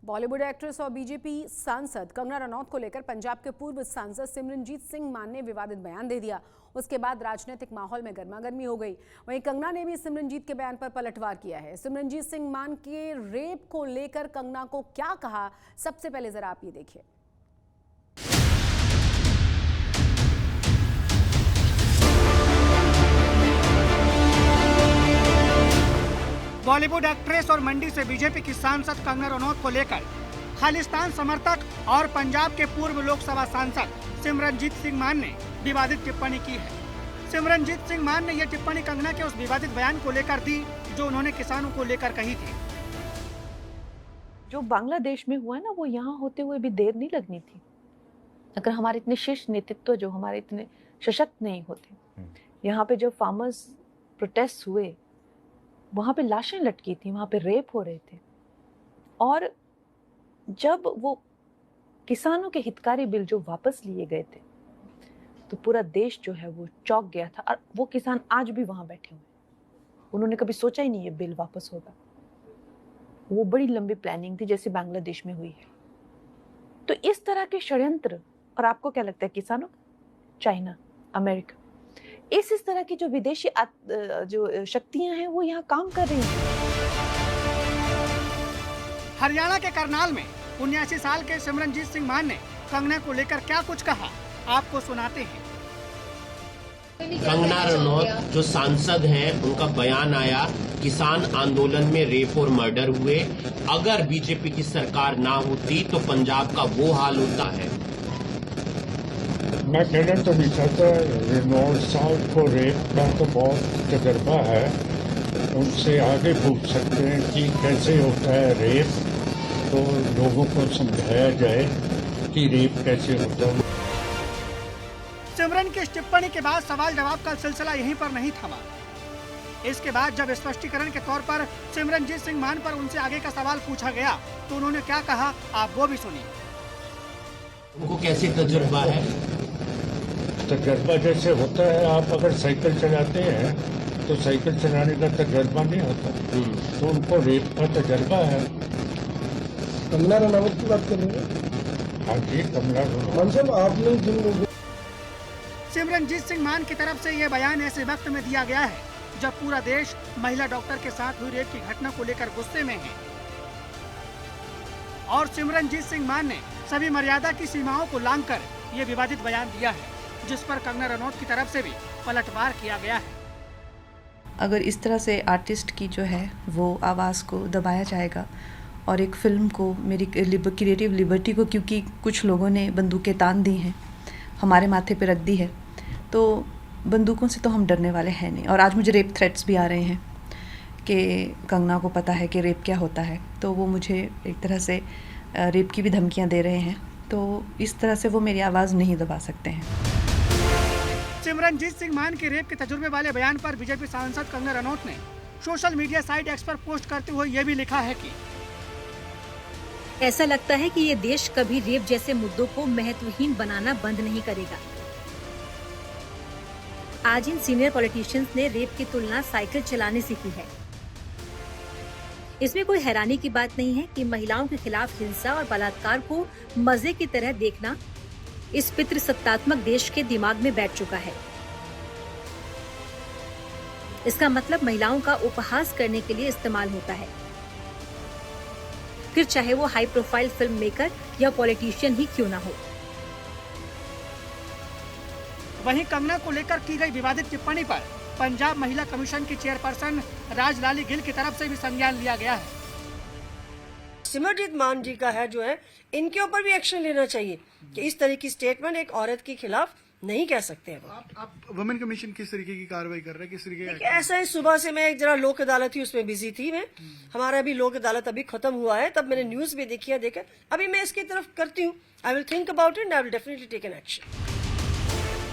Bollywood actress और BJP सांसद कंगना रनौत को लेकर पंजाब के पूर्व सांसद सिमरनजीत सिंह मान ने विवादित बयान दे दिया। उसके बाद राजनीतिक माहौल में गर्मागर्मी हो गई। वहीं कंगना ने भी सिमरनजीत के बयान पर पलटवार किया है। सिमरनजीत सिंह मान के रेप को लेकर कंगना को क्या कहा, सबसे पहले जरा आप ये देखिए। बॉलीवुड एक्ट्रेस और मंडी से बीजेपी की सांसद कंगना रनौत को लेकर खालिस्तान समर्थक और पंजाब के पूर्व लोकसभा सांसद सिमरनजीत सिंह मान ने विवादित टिप्पणी की है। सिमरनजीत सिंह मान ने यह टिप्पणी कंगना के उस विवादित बयान को लेकर दी जो उन्होंने किसानों को लेकर कही थी। जो बांग्लादेश में हुआ है ना, वो यहाँ होते हुए भी देर नहीं लगनी थी। अगर हमारे इतने शीर्ष नेतृत्व जो हमारे इतने सशक्त नहीं होते, यहाँ पे जब फार्मर्स प्रोटेस्ट हुए, वहाँ पे लाशें लटकी थी, वहाँ पे रेप हो रहे थे, और जब वो किसानों के हितकारी बिल जो वापस लिए गए थे तो पूरा देश जो है वो चौंक गया था। और वो किसान आज भी वहाँ बैठे हुए, उन्होंने कभी सोचा ही नहीं ये बिल वापस होगा। वो बड़ी लंबी प्लानिंग थी जैसे बांग्लादेश में हुई है। तो इस तरह के षड्यंत्र, और आपको क्या लगता है किसानों, चाइना, अमेरिका, इस तरह की जो विदेशी जो शक्तियां हैं वो यहाँ काम कर रही हैं। हरियाणा के करनाल में 79 साल के सिमरनजीत सिंह मान ने कंगना को लेकर क्या कुछ कहा, आपको सुनाते हैं। कंगना रनौत जो सांसद हैं, उनका बयान आया, किसान आंदोलन में रेप और मर्डर हुए। अगर बीजेपी की सरकार ना होती तो पंजाब का वो हाल होता है। मैं कहना तो नहीं चाहता, रनौत साहब को रेप का तो बहुत तजर्बा है, उनसे आगे पूछ सकते हैं कि कैसे होता है रेप, तो लोगों को समझाया जाए कि रेप कैसे होता है। सिमरन की इस टिप्पणी के बाद सवाल जवाब का सिलसिला यहीं पर नहीं थमा। इसके बाद जब स्पष्टीकरण के तौर पर सिमरनजीत सिंह मान पर उनसे आगे का सवाल पूछा गया तो उन्होंने क्या कहा, आप वो भी सुनिए। उनको कैसे तजुर्बा है? तजर्बा जैसे होता है, आप अगर साइकिल चलाते हैं तो साइकिल चलाने का तजर्बा नहीं होता, तो उनको रेप का तजर्बा है। कंगना रनौत की बात कर रहे हैं? हाँ जी, कंगना रनौत। आपने जिन लोगों सिमरनजीत सिंह मान की तरफ से यह बयान ऐसे वक्त में दिया गया है जब पूरा देश महिला डॉक्टर के साथ हुई रेप की घटना को लेकर गुस्से में है, और सिमरनजीत सिंह मान ने सभी मर्यादा की सीमाओं को लांघकर ये विवादित बयान दिया है, जिस पर कंगना रनौत की तरफ से भी पलटवार किया गया है। अगर इस तरह से आर्टिस्ट की जो है वो आवाज़ को दबाया जाएगा और एक फिल्म को, मेरी क्रिएटिव लिबर्टी को, क्योंकि कुछ लोगों ने बंदूकें तान दी हैं, हमारे माथे पे रख दी है, तो बंदूकों से तो हम डरने वाले हैं नहीं। और आज मुझे रेप थ्रेट्स भी आ रहे हैं कि कंगना को पता है कि रेप क्या होता है, तो वो मुझे एक तरह से रेप की भी धमकियां दे रहे हैं। तो इस तरह से वो मेरी आवाज़ नहीं दबा सकते हैं। सिमरनजीत सिंह मान के रेप के तजुर्बे वाले बयान पर बीजेपी सांसद कंगना रनौत ने सोशल मीडिया साइट एक्स पर पोस्ट करते हुए ये भी लिखा है कि ऐसा लगता है कि ये देश कभी रेप जैसे मुद्दों को महत्वहीन बनाना बंद नहीं करेगा। आज इन सीनियर पॉलिटिशियंस ने रेप की तुलना साइकिल चलाने से की है। इसमें कोई हैरानी की बात नहीं है कि महिलाओं के खिलाफ हिंसा और बलात्कार को मजे की तरह देखना इस पितृसत्तात्मक देश के दिमाग में बैठ चुका है। इसका मतलब महिलाओं का उपहास करने के लिए इस्तेमाल होता है, फिर चाहे वो हाई प्रोफाइल फिल्म मेकर या पॉलिटिशियन ही क्यों ना हो। वहीं कंगना को लेकर की गई विवादित टिप्पणी पर पंजाब महिला कमीशन की चेयरपर्सन राजलाली गिल की तरफ से भी संज्ञान लिया गया है। सिमरनजीत मान जी का है जो है, इनके ऊपर भी एक्शन लेना चाहिए कि इस तरह की स्टेटमेंट एक औरत के खिलाफ नहीं कह सकते हैं। आप वुमेन कमीशन किस तरीके की कार्रवाई कर रहे हैं, किस तरीके ऐसा है, सुबह से मैं एक जरा लोक अदालत थी उसमें बिजी थी मैं, हमारा अभी लोक अदालत अभी खत्म हुआ है, तब मैंने न्यूज भी देखी है, देखा अभी मैं इसकी तरफ करती हूँ। I will think about it, I will definitely take an action.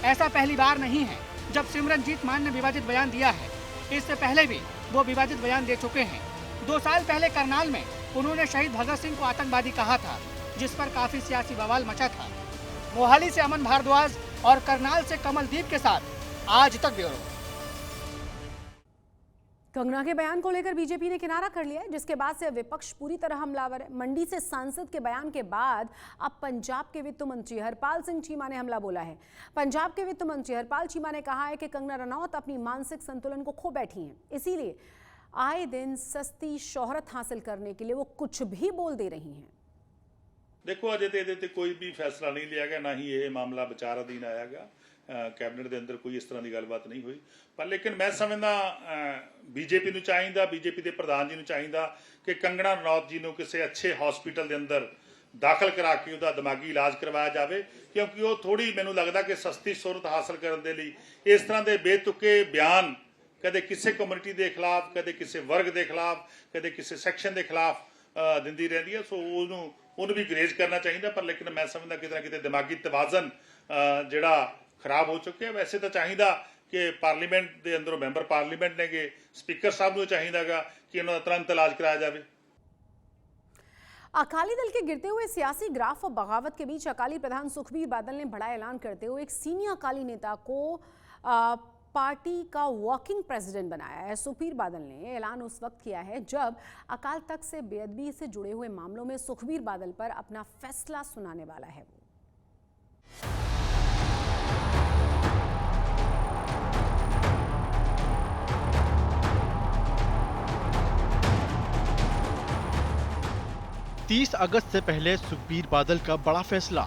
ऐसा पहली बार नहीं है जब सिमरनजीत मान ने विवादित बयान दिया है। इससे पहले भी वो विवादित बयान दे चुके हैं। 2 साल पहले करनाल में उन्होंने शहीद भगत सिंह को आतंकवादी कहा था, जिस पर काफी सियासी बवाल मचा था। मोहाली से अमन भारद्वाज और करनाल से कमलदीप के साथ आज तक ब्यूरो। कंगना के बयान को लेकर बीजेपी ने किनारा कर लिया है, जिसके बाद से विपक्ष पूरी तरह हमलावर है। मंडी से सांसद के बयान के बाद अब पंजाब के वित्त मंत्री हरपाल सिंह चीमा ने हमला बोला है। पंजाब के वित्त मंत्री हरपाल चीमा ने कहा है कि कंगना रनौत अपनी मानसिक संतुलन को खो बैठी हैं, इसीलिए आए दिन सस्ती शोहरत हासिल करने के लिए वो कुछ भी बोल दे रही हैं। देखो अजे तो ये कोई भी फैसला नहीं लिया गया, ना ही ये मामला विचाराधीन आया गया। कैबिनेट के अंदर कोई इस तरह की गलबात नहीं हुई, पर लेकिन मैं समझदा बीजेपी ਨੂੰ ਚਾਹੀਦਾ, बीजेपी के प्रधान जी ਨੂੰ ਚਾਹੀਦਾ कि कंगना रनौत जी ਨੂੰ किसी अच्छे हॉस्पिटल के अंदर दाखिल करा के उसका दिमागी इलाज करवाया जाए, क्योंकि वो थोड़ी मैनू लगता कि सस्ती शोहरत हासिल करने के लिए इस तरह के बेतुके बयान कदे किसी कम्यूनिटी के खिलाफ, कदे किसी वर्ग के खिलाफ, कदे किसी सैक्शन के खिलाफ दिंदी रहती है। सो उन्होंने भी गरेज करना चाहिए, पर लेकिन मैं समझदा कितना कितने दिमागी तवाजन जिहड़ा खराब हो चुके हैं। वैसे तो चाहिए कि पार्लीमेंट के अंदरों मैंबर पार्लीमेंट ने कि स्पीकर साहब को चाहिए कि उन्होंने तुरंत इलाज कराया जाए। अकाली दल के गिरते हुए सियासी ग्राफ और बगावत के बीच अकाली प्रधान सुखबीर बादल ने बड़ा ऐलान करते हुए एक सीनियर अकाली नेता को पार्टी का वर्किंग प्रेसिडेंट बनाया है। सुखबीर बादल ने ऐलान उस वक्त किया है जब अकाल तख्त से बेअदबी से जुड़े हुए मामलों में सुखबीर बादल पर अपना फैसला सुनाने वाला है। वो 30 अगस्त से पहले सुखबीर बादल का बड़ा फैसला,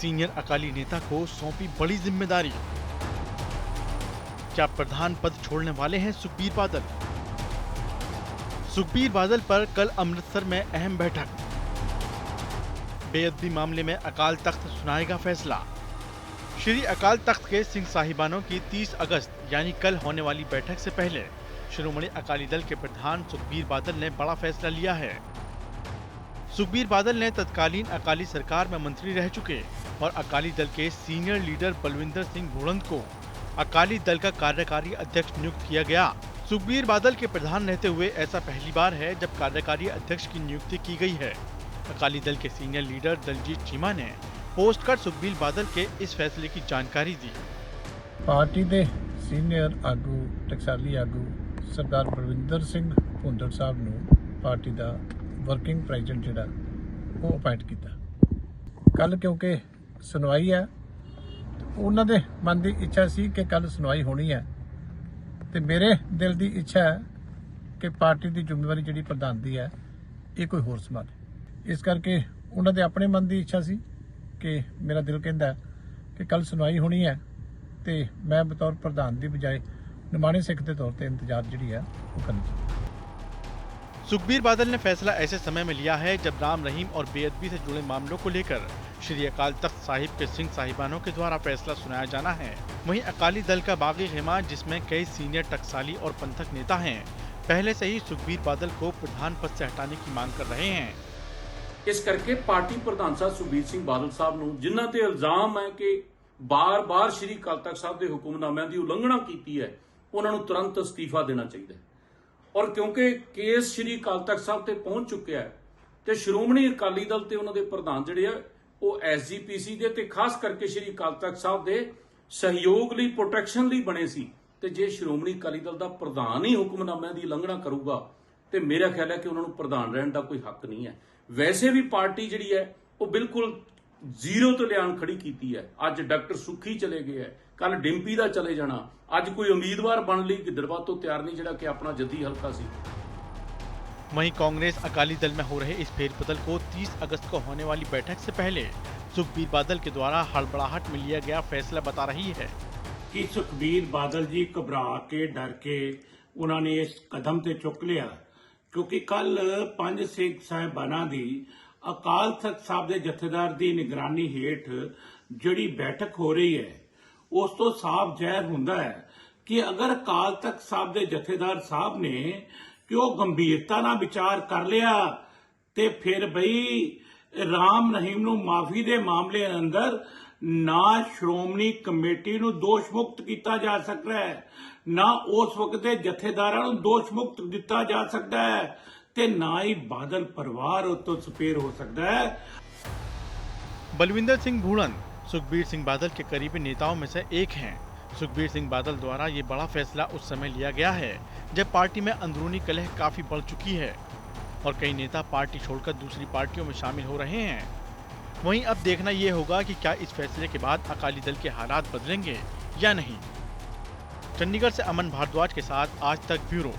सीनियर अकाली नेता को सौंपी बड़ी जिम्मेदारी। क्या प्रधान पद छोड़ने वाले हैं सुखबीर बादल? सुखबीर बादल पर कल अमृतसर में अहम बैठक, बेअदबी मामले में अकाल तख्त सुनाएगा फैसला। श्री अकाल तख्त के सिंह साहिबानों की 30 अगस्त यानी कल होने वाली बैठक से पहले शिरोमणि अकाली दल के प्रधान सुखबीर बादल ने बड़ा फैसला लिया है। सुखबीर बादल ने तत्कालीन अकाली सरकार में मंत्री रह चुके और अकाली दल के सीनियर लीडर बलविंदर सिंह भूड़ंत को अकाली दल का कार्यकारी अध्यक्ष नियुक्त किया गया। सुखबीर बादल के प्रधान रहते हुए ऐसा पहली बार है जब कार्यकारी अध्यक्ष की नियुक्ति की गई है। अकाली दल के सीनियर लीडर दलजीत चीमा ने पोस्ट कर सुखबीर बादल के इस फैसले की जानकारी दी। पार्टी के सीनियर आगू टकसाली आगू सरदार बलविंदर सिंह भूंदड़ साहब नूं पार्टी का वर्किंग प्रेसिडेंट जिहड़ा वो अपॉइंट किया। कल क्योंकि सुनवाई है, उन्हां दे मन की इच्छा सी कि कल सुनवाई होनी है, तो मेरे दिल की इच्छा है कि पार्टी की जिम्मेवारी जिहड़ी प्रधान दी है ये कोई होर संभाले। इस करके उन्हां दे अपने मन की इच्छा सी कि मेरा दिल कहता है कि कल सुनवाई होनी है, तो मैं बतौर प्रधान की बजाय निमाणे सिख के तौर पर इंतजार जिहड़ी है वो करनी चाहिए। सुखबीर बादल ने फैसला ऐसे समय में लिया है जब राम रहीम और बेअदबी से जुड़े मामलों को लेकर श्री अकाल तख्त साहिब के सिंह साहिबानों के द्वारा फैसला सुनाया जाना है। वहीं अकाली दल का बागी खेमा, जिसमें कई सीनियर टकसाली और पंथक नेता हैं, पहले से ही सुखबीर बादल को प्रधान पद से हटाने की मांग कर रहे हैं। इस करके पार्टी प्रधान साहब सुखबीर सिंह बादल साहब नूं जिन्हां ते इल्जाम है कि बार-बार श्री अकाल तख्त साहब के हुक्मनामिਆਂ ਦੀ ਉਲੰਘਣਾ ਕੀਤੀ है, उन्हां नूं तुरंत अस्तीफा देना चाहिए। और क्योंकि केस श्री अकाल तख्त साहब ते पहुंच चुका है, तो श्रोमणी अकाली दल ते उन्हां दे प्रधान जिहड़े आ वो SGPC दे ते खास करके श्री अकाल तख्त साहब दे सहयोग लई प्रोटैक्शन लई बने सी। ते जे श्रोमणी अकाली दल दा प्रधान ही हुक्मनामिਆਂ ਦੀ उलंघਣਾ करूगा तो मेरा ख्याल है कि उन्हां नूं प्रधान रहण दा कोई हक नहीं है। वैसे भी पार्टी जिहड़ी है वो बिल्कुल जीरो तो लियान खड़ी कीती है। अज डॉक्टर सुखी चले गए है, कल डिंपी दा चले जाना, अज कोई उम्मीदवार बन ली गिद्दड़बाह तो तैयार नहीं जिहड़ा कि अपना जद्दी हल्का सी। वहीं कांग्रेस अकाली दल में हो रहे इस फेरबदल को 30 अगस्त को होने वाली बैठक से पहले सुखबीर बादल के द्वारा हड़बड़ाहट में लिया गया फैसला बता रही है कि सुखबीर बादल जी घबरा के डर के उन्होंने इस कदम से चुक लिया, क्योंकि कल 5 सिख साहिबाना दी अकाल तख्त साहब के जथेदार की निगरानी हेठ जिहड़ी बैठक हो रही है, उस तो साफ ज़ाहिर हुंदा है कि अगर अकाल तख्त साहब के जथेदार साहब ने कि वो गंभीरता ना विचार कर लिया ते फिर बई राम रहीम नूं माफी दे मामले अंदर ना श्रोमणी कमेटी नूं दोष मुक्त किया जा सकता है, ना उस वक्त के जथेदारां नूं दोष मुक्त दिता जा सकता है, ते ना ही बादल परिवार उत्तों सपेर हो सकता है। बलविंदर सिंह भूड़ंत सुखबीर सिंह बादल के करीबी नेताओं में से एक हैं। सुखबीर सिंह बादल द्वारा ये बड़ा फैसला उस समय लिया गया है जब पार्टी में अंदरूनी कलह काफी बढ़ चुकी है और कई नेता पार्टी छोड़कर दूसरी पार्टियों में शामिल हो रहे हैं। वहीं अब देखना ये होगा कि क्या इस फैसले के बाद अकाली दल के हालात बदलेंगे या नहीं। चंडीगढ़ से अमन भारद्वाज के साथ आज तक ब्यूरो।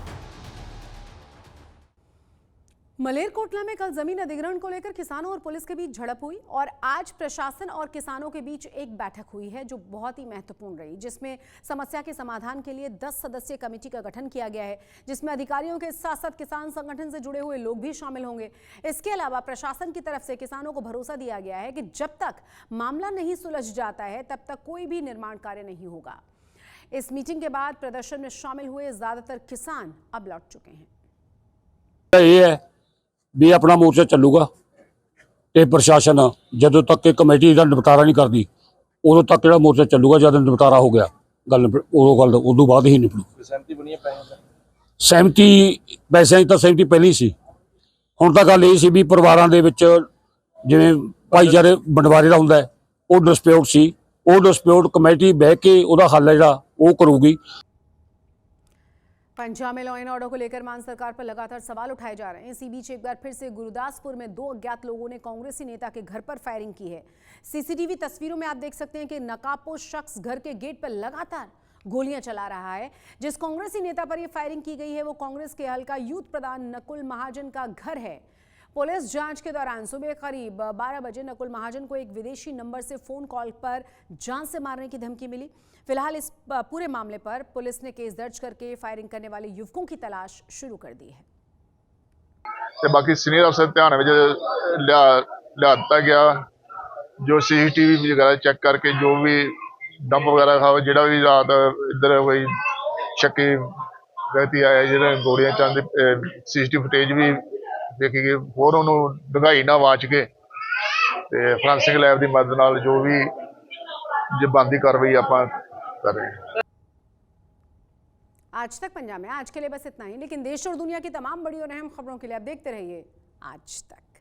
मलेरकोटला में कल जमीन अधिग्रहण को लेकर किसानों और पुलिस के बीच झड़प हुई और आज प्रशासन और किसानों के बीच एक बैठक हुई है जो बहुत ही महत्वपूर्ण रही, जिसमें समस्या के समाधान के लिए 10 सदस्यीय कमेटी का गठन किया गया है, जिसमें अधिकारियों के साथ साथ किसान संगठन से जुड़े हुए लोग भी शामिल होंगे। इसके अलावा प्रशासन की तरफ से किसानों को भरोसा दिया गया है कि जब तक मामला नहीं सुलझ जाता है तब तक कोई भी निर्माण कार्य नहीं होगा। इस मीटिंग के बाद प्रदर्शन में शामिल हुए ज्यादातर किसान अब लौट चुके हैं। ये है भी अपना मोर्चा चलूगा ਤੇ ਪ੍ਰਸ਼ਾਸਨ ਜਦੋਂ ਤੱਕ ਇਹ ਕਮੇਟੀ ਦਾ ਨਿਪਟਾਰਾ ਨਹੀਂ ਕਰਦੀ ਉਦੋਂ ਤੱਕ ਜਿਹੜਾ ਮੋਰਚਾ ਚੱਲੂਗਾ। ਜਦ ਨਿਪਟਾਰਾ ਹੋ ਗਿਆ ਗੱਲ ਉਦੋਂ ਬਾਅਦ ਹੀ ਨਿਪਟੂ। ਸਹਿਮਤੀ ਬਣੀ ਹੈ ਸਹਿਮਤੀ ਪੈਸਿਆਂ ਦੀ ਤਾਂ ਸਹਿਮਤੀ ਪਹਿਲਾਂ ਹੀ ਸੀ। ਹੁਣ ਤਾਂ ਗੱਲ ਇਹ ਸੀ ਵੀ ਪਰਿਵਾਰਾਂ ਦੇ ਵਿੱਚ ਜਿਵੇਂ ਭਾਈਚਾਰੇ ਬੰਟਵਾਰੇ ਦਾ ਹੁੰਦਾ ਉਹ ਡਿਸਪਿਊਟ ਸੀ। ਉਹ ਡਿਸਪਿਊਟ ਕਮੇਟੀ ਬਹਿ ਕੇ ਉਹਦਾ ਹੱਲ ਹੈ ਜਿਹੜਾ ਉਹ ਕਰੂਗੀ। पंजाब में लॉ एंड ऑर्डर को लेकर मान सरकार पर लगातार सवाल उठाए जा रहे हैं। इसी बीच एक बार फिर से गुरदासपुर में 2 अज्ञात लोगों ने कांग्रेसी नेता के घर पर फायरिंग की है। सीसीटीवी तस्वीरों में आप देख सकते हैं कि नकाबपोश शख्स घर के गेट पर लगातार गोलियां चला रहा है। जिस कांग्रेसी नेता पर यह फायरिंग की गई है वो कांग्रेस के हल्का यूथ प्रधान नकुल महाजन का घर है। पुलिस जांच के दौरान सुबह करीब 12 बजे नकुल महाजन को एक विदेशी नंबर से फोन कॉल पर जान से मारने की धमकी मिली। फिलहाल इस पूरे मामले पर पुलिस ने केस दर्ज करके फायरिंग करने वाले युवकों की तलाश शुरू कर दी है। बाकी सीनियर अफसर ध्यान में लिया दिता गया। जो CCTV वगैरह चेक करके जो भी डंप वगैरह था जो भी रात इधर कोई शक्की व्यक्ति आया जो गोलियां चलते CCTV फुटेज भी देखी गई। होर उन्होंने ढगाई ना वाच के फोरेंसिक लैब की मदद नाल जो भी बनती कार्रवाई आप कर रहे हैं। आज तक पंजाब में आज के लिए बस इतना ही, लेकिन देश और दुनिया की तमाम बड़ी और अहम खबरों के लिए आप देखते रहिए आज तक।